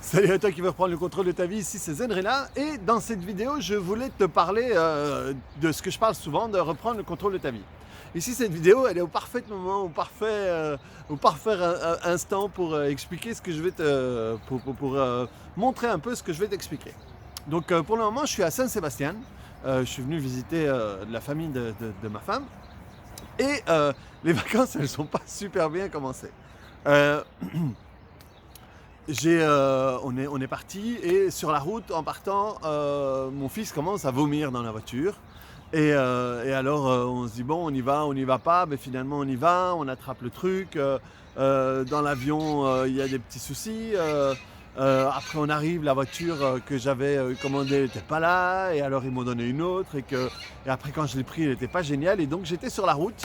Salut à toi qui veux reprendre le contrôle de ta vie, ici c'est Zenrela et dans cette vidéo je voulais te parler de ce que je parle souvent, de reprendre le contrôle de ta vie. Ici cette vidéo elle est au parfait moment, au parfait instant pour expliquer ce que je vais pour montrer un peu ce que je vais t'expliquer. Donc pour le moment je suis à Saint-Sébastien, je suis venu visiter la famille de ma femme et les vacances elles sont pas super bien commencées. Euh, on est parti et sur la route en partant, mon fils commence à vomir dans la voiture. Et alors on se dit bon on y va pas, mais finalement on y va, on attrape le truc. Dans l'avion il y a des petits soucis. Après on arrive, la voiture que j'avais commandée n'était pas là, et alors ils m'ont donné une autre et après quand je l'ai pris elle n'était pas géniale, et donc j'étais sur la route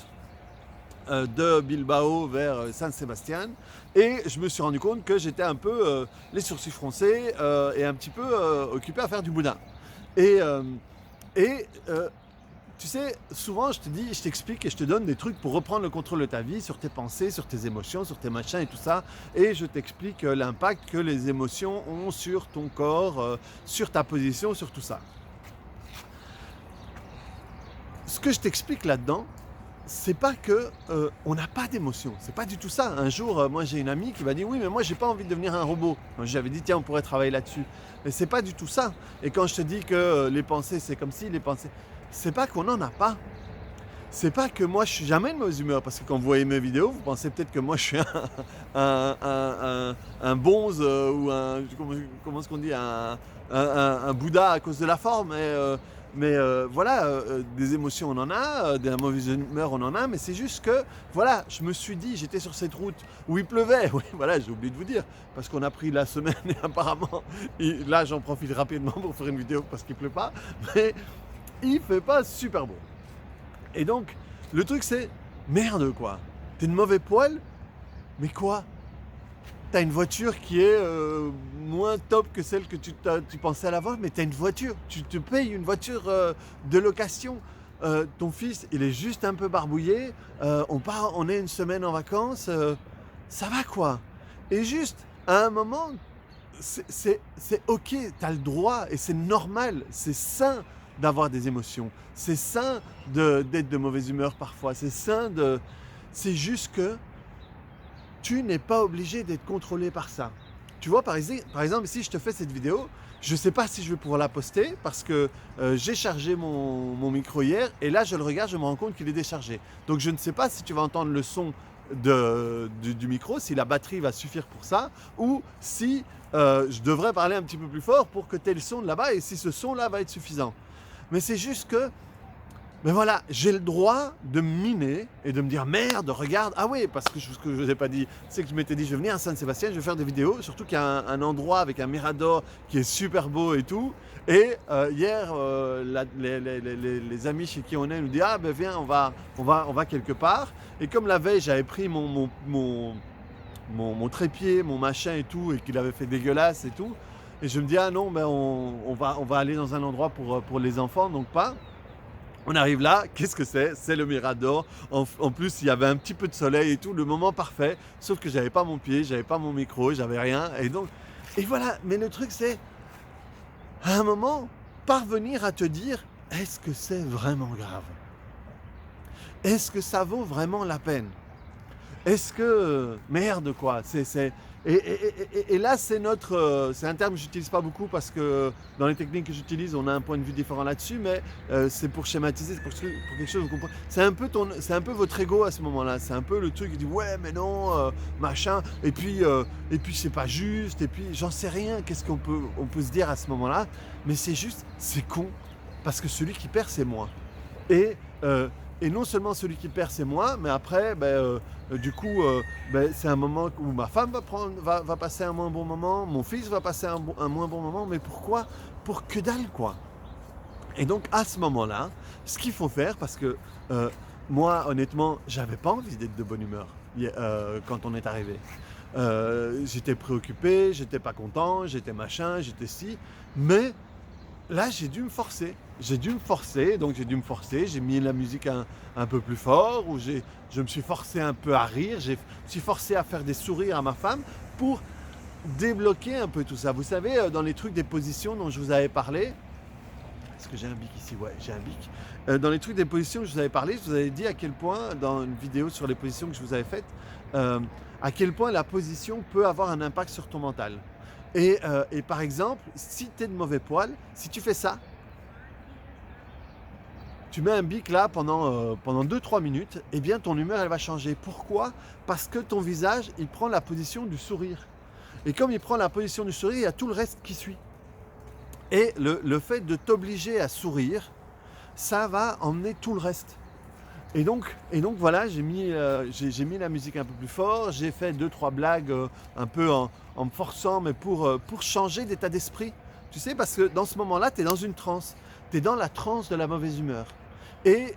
de Bilbao vers Saint-Sébastien, et je me suis rendu compte que j'étais un peu les sourcils froncés et un petit peu occupé à faire du boudin. Et, euh, et tu sais, souvent je te dis, je t'explique et je te donne des trucs pour reprendre le contrôle de ta vie, sur tes pensées, sur tes émotions, sur tes machins et tout ça, et je t'explique l'impact que les émotions ont sur ton corps, sur ta position, sur tout ça. Ce que je t'explique là-dedans, c'est pas que on n'a pas d'émotion, c'est pas du tout ça. Un jour, moi j'ai une amie qui m'a dit oui, mais moi j'ai pas envie de devenir un robot. Donc, j'avais dit tiens, on pourrait travailler là-dessus. Mais c'est pas du tout ça. Et quand je te dis que les pensées c'est comme si les pensées, c'est pas qu'on n'en a pas. C'est pas que moi je suis jamais de mauvaise humeur, parce que quand vous voyez mes vidéos, vous pensez peut-être que moi je suis un bonze ou comment est-ce qu'on dit, un Bouddha à cause de la forme. Voilà, des émotions on en a, de la mauvaise humeur on en a, mais c'est juste que, voilà, je me suis dit, j'étais sur cette route où il pleuvait, oui, voilà, j'ai oublié de vous dire, parce qu'on a pris la semaine et apparemment, là j'en profite rapidement pour faire une vidéo parce qu'il pleut pas, mais il fait pas super beau. Et donc, le truc c'est, merde quoi, t'es de mauvais poil, mais quoi? T'as une voiture qui est moins top que celle que tu pensais à l'avoir, mais t'as une voiture, tu te payes une voiture de location. Ton fils, il est juste un peu barbouillé, on est une semaine en vacances, ça va quoi. Et juste, à un moment, c'est ok, t'as le droit, et c'est normal, c'est sain d'avoir des émotions. C'est sain d'être de mauvaise humeur parfois, c'est juste que tu n'es pas obligé d'être contrôlé par ça. Tu vois, par exemple, si je te fais cette vidéo, je ne sais pas si je vais pouvoir la poster parce que j'ai chargé mon micro hier, et là je le regarde, je me rends compte qu'il est déchargé. Donc je ne sais pas si tu vas entendre le son du micro, si la batterie va suffire pour ça, ou si je devrais parler un petit peu plus fort pour que tu aies le son de là-bas, et si ce son-là va être suffisant. Mais c'est juste que, mais voilà, j'ai le droit de me miner et de me dire merde, regarde, ah oui, parce que ce que je ne vous ai pas dit, c'est que je m'étais dit je vais venir à Saint-Sébastien, je vais faire des vidéos, surtout qu'il y a un endroit avec un mirador qui est super beau et tout. Et hier, les amis chez qui on est nous disent ah ben viens, on va quelque part. Et comme la veille j'avais pris mon trépied, mon machin et tout, et qu'il avait fait dégueulasse et tout, et je me dis ah non, ben on va aller dans un endroit pour les enfants, donc pas. On arrive là, qu'est-ce que c'est? C'est le Mirador. En plus, il y avait un petit peu de soleil et tout, le moment parfait. Sauf que j'avais pas mon pied, j'avais pas mon micro, j'avais rien. Et voilà. Mais le truc, c'est, à un moment, parvenir à te dire, est-ce que c'est vraiment grave? Est-ce que ça vaut vraiment la peine? Est-ce que, merde quoi, et là c'est c'est un terme que j'utilise pas beaucoup parce que dans les techniques que j'utilise on a un point de vue différent là-dessus, mais c'est pour schématiser, c'est pour quelque chose, vous comprenez, c'est un peu votre ego à ce moment-là, c'est un peu le truc qui dit ouais mais non, machin, et puis c'est pas juste, et puis j'en sais rien, qu'est-ce qu'on peut se dire à ce moment-là, mais c'est juste, c'est con, parce que celui qui perd c'est moi. Et, euh, et non seulement celui qui perd c'est moi, mais après, du coup, c'est un moment où ma femme va passer un moins bon moment, mon fils va passer un moins bon moment, mais pourquoi? Pour que dalle quoi. Et donc à ce moment-là, ce qu'il faut faire, parce que moi honnêtement, j'avais pas envie d'être de bonne humeur quand on est arrivé. J'étais préoccupé, j'étais pas content, j'étais machin, j'étais si, mais là, j'ai dû me forcer. Donc j'ai dû me forcer, j'ai mis la musique un peu plus fort, je me suis forcé un peu à rire, je me suis forcé à faire des sourires à ma femme pour débloquer un peu tout ça. Vous savez, dans les trucs des positions dont je vous avais parlé, est-ce que j'ai un bic ici? Ouais, j'ai un bic. Dans les trucs des positions que je vous avais parlé, je vous avais dit à quel point, dans une vidéo sur les positions que je vous avais faites, à quel point la position peut avoir un impact sur ton mental. Et par exemple, si tu es de mauvais poil, si tu fais ça, tu mets un bic là pendant 2-3 minutes, eh bien ton humeur elle va changer. Pourquoi? Parce que ton visage il prend la position du sourire. Et comme il prend la position du sourire, il y a tout le reste qui suit. Et le fait de t'obliger à sourire, ça va emmener tout le reste. Et donc voilà, j'ai mis la musique un peu plus fort, j'ai fait 2-3 blagues un peu en me forçant, mais pour changer d'état d'esprit. Tu sais, parce que dans ce moment-là, tu es dans une transe. Tu es dans la transe de la mauvaise humeur. Et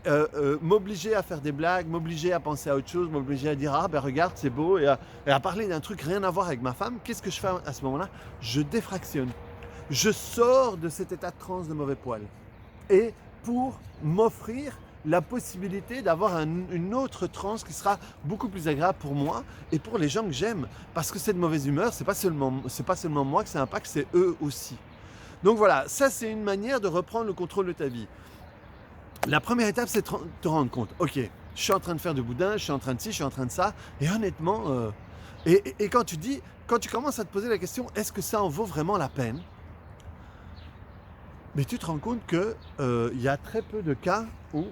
m'obliger à faire des blagues, m'obliger à penser à autre chose, m'obliger à dire « Ah ben regarde, c'est beau » et à parler d'un truc rien à voir avec ma femme, qu'est-ce que je fais à ce moment-là? Je défractionne. Je sors de cet état de transe de mauvais poil. Et pour m'offrir la possibilité d'avoir une autre transe qui sera beaucoup plus agréable pour moi et pour les gens que j'aime. Parce que cette mauvaise humeur, c'est pas seulement moi que ça impacte, c'est eux aussi. Donc voilà, ça c'est une manière de reprendre le contrôle de ta vie. La première étape, c'est de te rendre compte, ok, je suis en train de faire du boudin, je suis en train de ci, je suis en train de ça, et honnêtement, et quand tu commences à te poser la question, est-ce que ça en vaut vraiment la peine? Mais tu te rends compte que il y a très peu de cas où,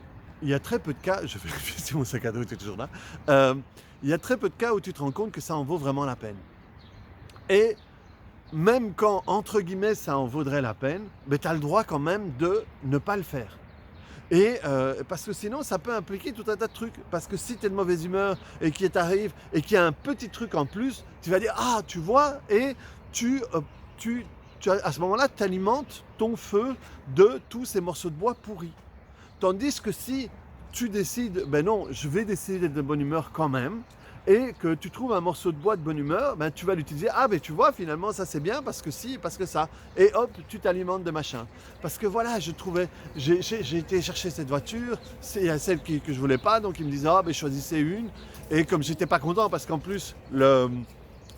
je vérifie si mon sac à dos était toujours là, il y a très peu de cas où tu te rends compte que ça en vaut vraiment la peine. Et même quand, entre guillemets, ça en vaudrait la peine, ben, tu as le droit quand même de ne pas le faire. Et parce que sinon, ça peut impliquer tout un tas de trucs. Parce que si tu es de mauvaise humeur et qu'il t'arrive et qu'il y a un petit truc en plus, tu vas dire « Ah, tu vois ?» et à ce moment-là, tu alimentes ton feu de tous ces morceaux de bois pourris. Tandis que si tu décides « Ben non, je vais décider d'être de bonne humeur quand même », et que tu trouves un morceau de bois de bonne humeur, ben tu vas l'utiliser. Ah ben tu vois, finalement ça c'est bien parce que si, parce que ça. Et hop, tu t'alimentes de machin. Parce que voilà, j'ai été chercher cette voiture, c'est celle que je voulais pas, donc ils me disaient ah ben choisissez une. Et comme j'étais pas content parce qu'en plus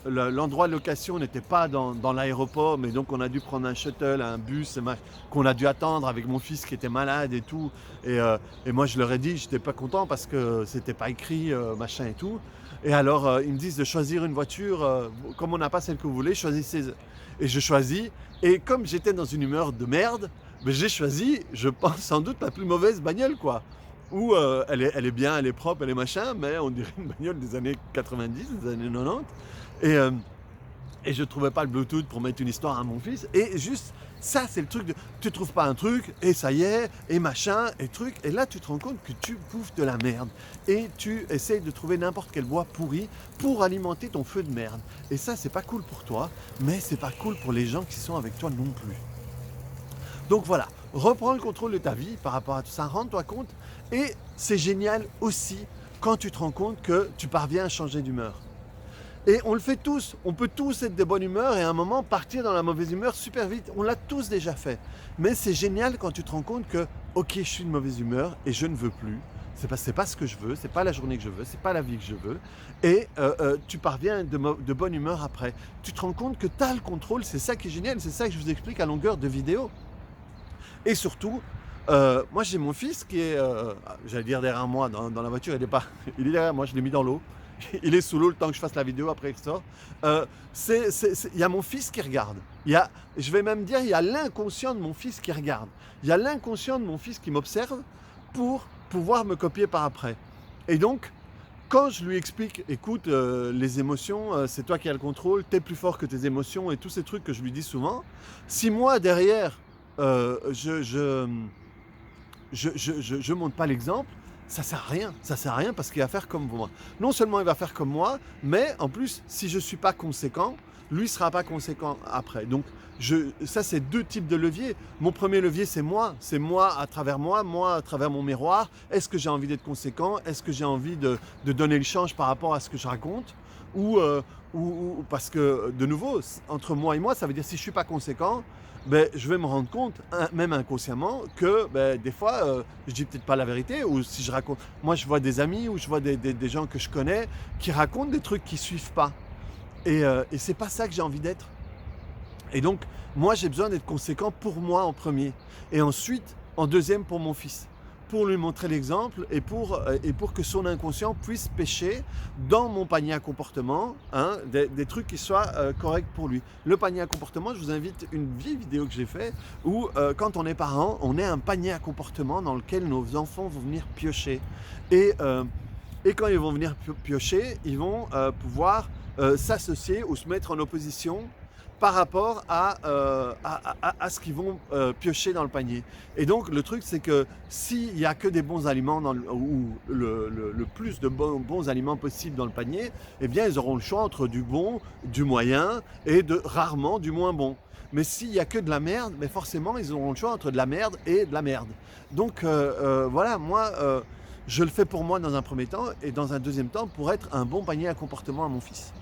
l'endroit de location n'était pas dans l'aéroport, mais donc on a dû prendre un shuttle, un bus qu'on a dû attendre avec mon fils qui était malade et tout. Et moi je leur ai dit, j'étais pas content parce que c'était pas écrit machin et tout. Et alors ils me disent de choisir une voiture, comme on n'a pas celle que vous voulez, choisissez. Et je choisis. Et comme j'étais dans une humeur de merde, ben j'ai choisi, je pense sans doute la plus mauvaise bagnole quoi. Où elle est bien, elle est propre, elle est machin, mais on dirait une bagnole des années 90, des années 90. Et je ne trouvais pas le Bluetooth pour mettre une histoire à mon fils. Et juste, ça c'est le truc de, tu trouves pas un truc, et ça y est, et machin, et truc. Et là tu te rends compte que tu bouffes de la merde. Et tu essayes de trouver n'importe quel bois pourri pour alimenter ton feu de merde. Et ça c'est pas cool pour toi, mais c'est pas cool pour les gens qui sont avec toi non plus. Donc voilà, reprends le contrôle de ta vie par rapport à tout ça, rends-toi compte. Et c'est génial aussi quand tu te rends compte que tu parviens à changer d'humeur. Et on le fait tous, on peut tous être de bonne humeur et à un moment partir dans la mauvaise humeur super vite. On l'a tous déjà fait. Mais c'est génial quand tu te rends compte que, ok, je suis de mauvaise humeur et je ne veux plus. C'est pas ce que je veux, c'est pas la journée que je veux, c'est pas la vie que je veux. Et tu parviens de bonne humeur après. Tu te rends compte que tu as le contrôle, c'est ça qui est génial, c'est ça que je vous explique à longueur de vidéo. Et surtout, moi j'ai mon fils qui est, j'allais dire derrière moi dans la voiture, il est derrière moi, je l'ai mis dans l'eau. Il est sous l'eau le temps que je fasse la vidéo, après il sort. Il y a mon fils qui regarde. Je vais même dire, il y a l'inconscient de mon fils qui regarde. Il y a l'inconscient de mon fils qui m'observe pour pouvoir me copier par après. Et donc, quand je lui explique, écoute, les émotions, c'est toi qui as le contrôle, t'es plus fort que tes émotions et tous ces trucs que je lui dis souvent, si moi derrière, je montre pas l'exemple, ça sert à rien parce qu'il va faire comme moi. Non seulement il va faire comme moi, mais en plus, si je suis pas conséquent, lui sera pas conséquent après. Donc, ça c'est deux types de leviers. Mon premier levier, c'est moi à travers moi à travers mon miroir. Est-ce que j'ai envie d'être conséquent? Est-ce que j'ai envie de donner le change par rapport à ce que je raconte? Ou parce que, de nouveau, entre moi et moi, ça veut dire si je suis pas conséquent, ben, je vais me rendre compte, même inconsciemment, que ben, des fois, je dis peut-être pas la vérité, ou si je raconte... Moi, je vois des amis, ou je vois des gens que je connais, qui racontent des trucs qui suivent pas. Et c'est pas ça que j'ai envie d'être. Et donc, moi, j'ai besoin d'être conséquent pour moi en premier. Et ensuite, en deuxième, pour mon fils. Pour lui montrer l'exemple et pour que son inconscient puisse pêcher dans mon panier à comportement, hein, des trucs qui soient corrects pour lui. Le panier à comportement, je vous invite une vieille vidéo que j'ai faite où quand on est parent, on est un panier à comportement dans lequel nos enfants vont venir piocher. Et quand ils vont venir piocher, ils vont pouvoir s'associer ou se mettre en opposition par rapport à ce qu'ils vont piocher dans le panier. Et donc le truc c'est que s'il n'y a que des bons aliments ou le plus de bons aliments possible dans le panier, eh bien ils auront le choix entre du bon, du moyen et rarement du moins bon. Mais s'il n'y a que de la merde, mais forcément ils auront le choix entre de la merde et de la merde. Donc voilà, moi je le fais pour moi dans un premier temps et dans un deuxième temps pour être un bon panier à comportement à mon fils.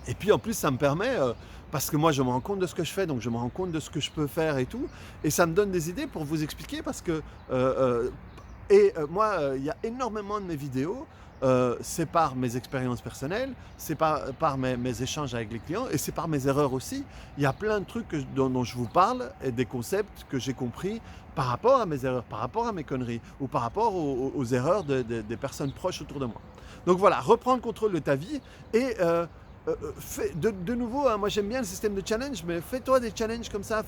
Et puis en plus ça me permet, parce que moi je me rends compte de ce que je fais, donc je me rends compte de ce que je peux faire et tout, et ça me donne des idées pour vous expliquer parce que, moi il y a énormément de mes vidéos, c'est par mes expériences personnelles, c'est par mes échanges avec les clients et c'est par mes erreurs aussi. Il y a plein de trucs dont je vous parle et des concepts que j'ai compris par rapport à mes erreurs, par rapport à mes conneries ou par rapport aux erreurs des personnes proches autour de moi. Donc voilà, reprends le contrôle de ta vie et de nouveau, hein, moi j'aime bien le système de challenge, mais fais-toi des challenges comme ça,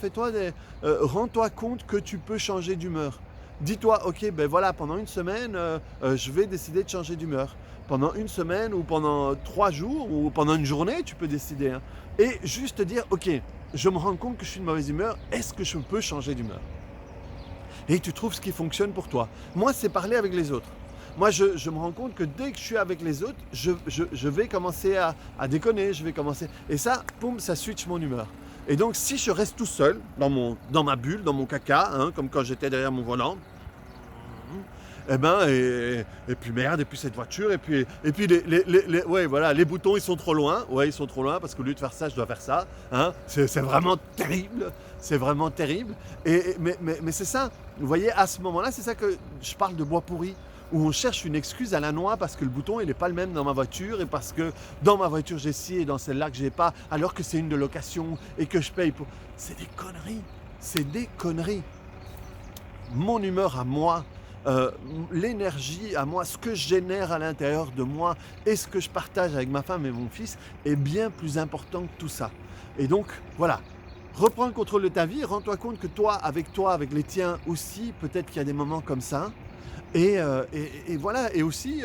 rends-toi compte que tu peux changer d'humeur. Dis-toi, ok, ben voilà, pendant une semaine, je vais décider de changer d'humeur. Pendant une semaine ou pendant 3 jours ou pendant une journée, tu peux décider. Hein. Et juste te dire, ok, je me rends compte que je suis de mauvaise humeur, est-ce que je peux changer d'humeur? Et tu trouves ce qui fonctionne pour toi. Moi, c'est parler avec les autres. Moi, je me rends compte que dès que je suis avec les autres, je vais commencer à déconner, je vais commencer... Et ça, boum, ça switch mon humeur. Et donc, si je reste tout seul, dans ma bulle, dans mon caca, hein, comme quand j'étais derrière mon volant, et puis merde, et puis cette voiture, et puis ouais, voilà, les boutons, ils sont trop loin. Ouais, ils sont trop loin, parce qu'au lieu de faire ça, je dois faire ça. Hein, c'est vraiment terrible. C'est vraiment terrible. Mais c'est ça. Vous voyez, à ce moment-là, c'est ça que je parle de bois pourri. Où on cherche une excuse à la noix parce que le bouton il n'est pas le même dans ma voiture et parce que dans ma voiture j'ai ci et dans celle-là que j'ai pas, alors que c'est une de location et que je paye pour... C'est des conneries, c'est des conneries. Mon humeur à moi, l'énergie à moi, ce que je génère à l'intérieur de moi et ce que je partage avec ma femme et mon fils est bien plus important que tout ça. Et donc voilà, reprends le contrôle de ta vie, rends-toi compte que toi, avec les tiens aussi, peut-être qu'il y a des moments comme ça. Et voilà, et aussi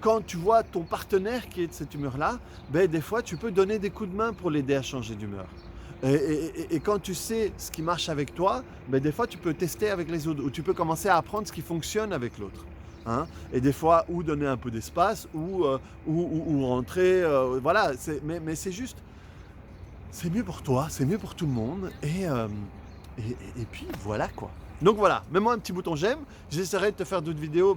quand tu vois ton partenaire qui est de cette humeur-là, ben, des fois tu peux donner des coups de main pour l'aider à changer d'humeur. Et quand tu sais ce qui marche avec toi, ben, des fois tu peux tester avec les autres, ou tu peux commencer à apprendre ce qui fonctionne avec l'autre. Hein, et des fois, ou donner un peu d'espace, ou rentrer, voilà, mais c'est juste, c'est mieux pour toi, c'est mieux pour tout le monde, et puis voilà quoi. Donc voilà, mets-moi un petit bouton j'aime, j'essaierai de te faire d'autres vidéos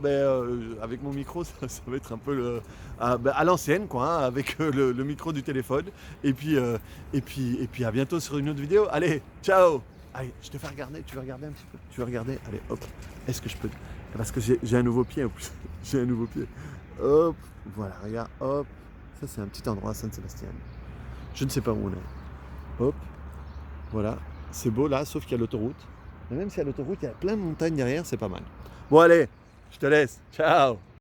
avec mon micro, ça va être un peu à l'ancienne quoi, hein, avec le micro du téléphone. Et puis à bientôt sur une autre vidéo. Allez, ciao. Allez, je te fais regarder, tu veux regarder un petit peu? Tu veux regarder? Allez, hop, est-ce que je peux? Parce que j'ai un nouveau pied en plus, j'ai un nouveau pied. Hop, voilà, regarde, hop, ça c'est un petit endroit à Saint-Sébastien. Je ne sais pas où on est. Hop, voilà, c'est beau là, sauf qu'il y a l'autoroute. Mais même si à l'autoroute, il y a plein de montagnes derrière, c'est pas mal. Bon allez, je te laisse. Ciao.